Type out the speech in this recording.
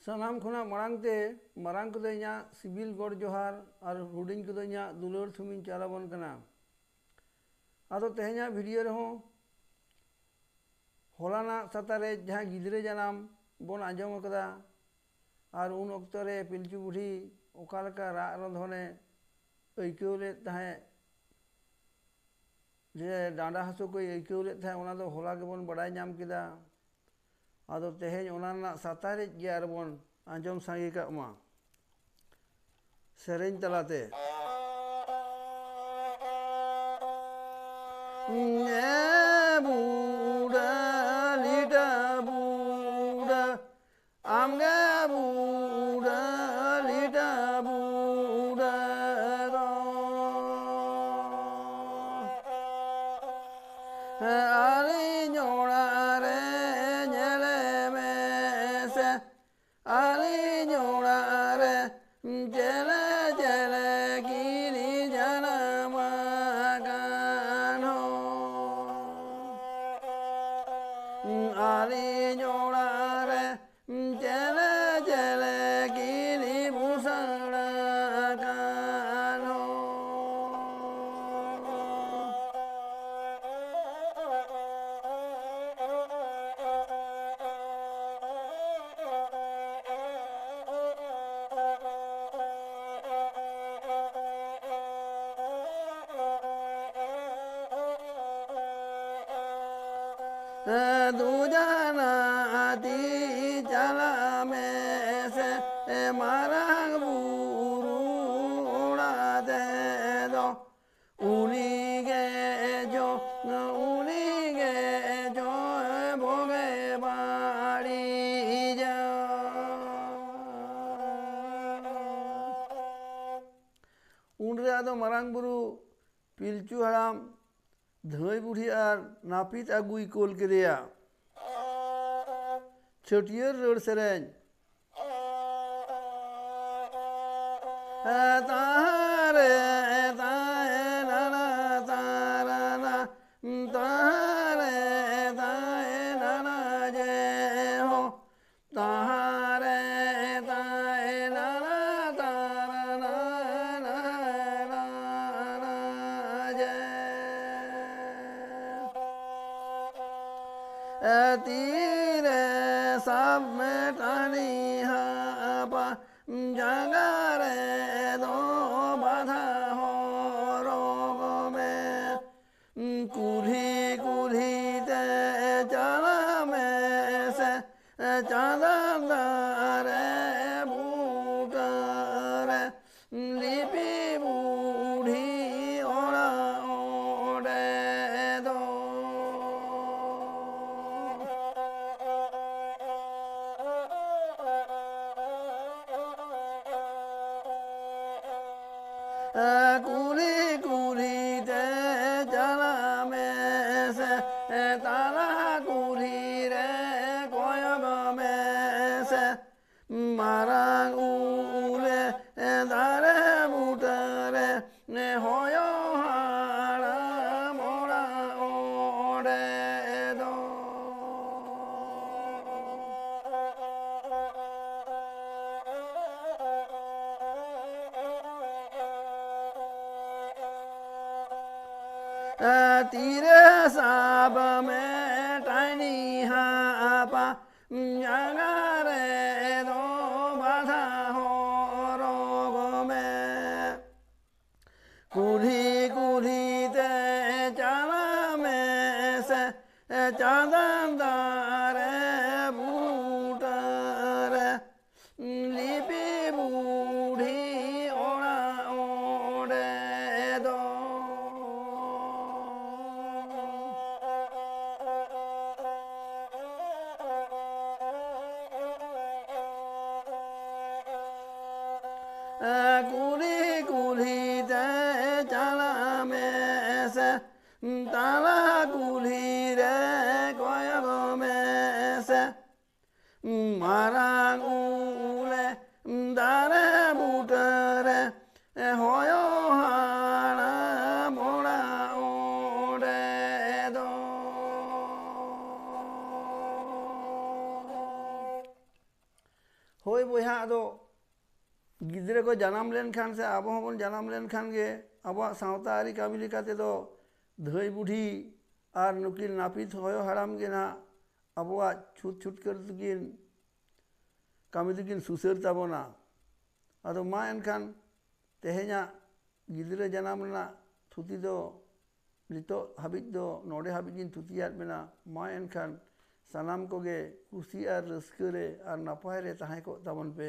सानाम खुना मांगते मांग को सिबिल गड़ जोहार और हुडिंग को दुलार थुमिन चालाबन कना। आदो तेहेना वीडियो रहो हलाना सतारे जहाँ गिद्रे जानाम बन आंजम कदा और उन अक्तरे पिलचू बुढ़ी ओकालका राग रंधने अइकौले तहे जे डांडा हासु को अइकौले तहे ओना दो हला गेबन बड़ाय नाम केदा। आदो तेहेन ओना सतारे गे आरबन आंजम सांगे कामा सेरेñ तलाते बुड़ा लिटा बुड़ा आमगे बुड़ा लिटा बुड़ा आली जोड़ा रे झेले में से आली जोड़ा रे झेले झेले गिरी जनम गानो आली जोड़ा रे झेले झेले गिरी भूषण गानो दूजना ती चला में से मारंग बुरू उड़ा दे दो उनी गे जो भोगे बाड़ी जा उनरे आदो मारंग बुरू पिलचू हड़ाम धई बुढ़ी और नापित आगुई कोल के दिया छटियर रोड सेरेñ तारे ताए नाना ताराना तारे ताए नाना जे हो तारे ताए नाना ताराना नाना जे तीरे सब में टानी हापा जंगारे दो बाधा हो रोग में कुल्ही कुल्ही ते चला में से चांदारे बूटरे लिपि बूढ़ी ओड़ा ओढ़े दो कुली कुली ते चला में से ताला कुली रे कोयग में से मारंग उले दारे बूटरे ने होयो हाड़ा मोड़ा ओढ़े दो तीरे साब में टानी हापा जंगारे दो बाधा हो रोग में कुल्ही कुल्ही ते चला में से चांदारे बूटरे लिपि बूढ़ी ओड़ा ओढ़े दो कुली कुली ते चला में से ताला कुली रे कोयग में से मारंग उले दारे बूटरे होयो हाड़ा मोड़ा ओढ़े दो ᱦᱳᱭ ᱵᱚᱭᱦᱟ ᱟᱫᱚ ᱜᱤᱫᱽᱨᱟᱹ ᱠᱚ ᱡᱟᱱᱟᱢ ᱞᱮᱱᱠᱷᱟᱱ ᱥᱮ ᱟᱵᱚ ᱦᱚᱸᱵᱚᱱ ᱡᱟᱱᱟᱢ ᱞᱮᱱᱠᱷᱟᱱ ᱜᱮ ᱟᱵᱚᱣᱟᱜ ᱥᱟᱶᱛᱟ ᱟᱹᱨᱤ ᱠᱟᱹᱢᱤ ᱞᱮᱠᱟ ᱛᱮᱫᱚ ᱫᱷᱟᱹᱭ ᱵᱩᱰᱷᱤ ᱟᱨ ᱱᱩᱠᱤᱱ ᱱᱟᱹᱯᱤᱛ ᱦᱚᱭᱚ ᱦᱟᱲᱟᱢ ᱜᱮ ᱱᱟᱦᱟᱜ ᱟᱵᱚᱣᱟᱜ ᱪᱷᱩᱛ ᱪᱷᱩᱴᱠᱟᱹᱨ ᱫᱚᱠᱤᱱ ᱠᱟᱹᱢᱤ ᱫᱚᱠᱤᱱ ᱥᱩᱥᱟᱹᱨ ᱛᱟᱵᱚᱱᱟ ᱟᱫᱚ ᱢᱟ ᱮᱱᱠᱷᱟᱱ ᱛᱮᱦᱮᱧᱟᱜ ᱜᱤᱫᱽᱨᱟᱹ ᱡᱟᱱᱟᱢ ᱨᱮᱱᱟᱜ ᱛᱷᱩᱛᱤ ᱫᱚ ᱱᱤᱛᱚᱜ ᱦᱟᱹᱵᱤᱡ ᱫᱚ ᱱᱚᱰᱮ ᱦᱟᱹᱵᱤᱡ ᱤᱧ ᱛᱷᱩᱛᱤᱭᱟᱫ ᱵᱮᱱᱟ ᱢᱟ ᱮᱱᱠᱷᱟᱱ ᱥᱟᱱᱟᱢ ᱠᱚᱜᱮ ᱠᱩᱥᱤ ᱟᱨ ᱨᱟᱹᱥᱠᱟᱹ ᱨᱮ ᱟᱨ ᱱᱟᱯᱟᱭ ᱨᱮ ᱛᱟᱦᱮᱸ ᱠᱚᱜ ᱛᱟᱵᱚᱱ ᱯᱮ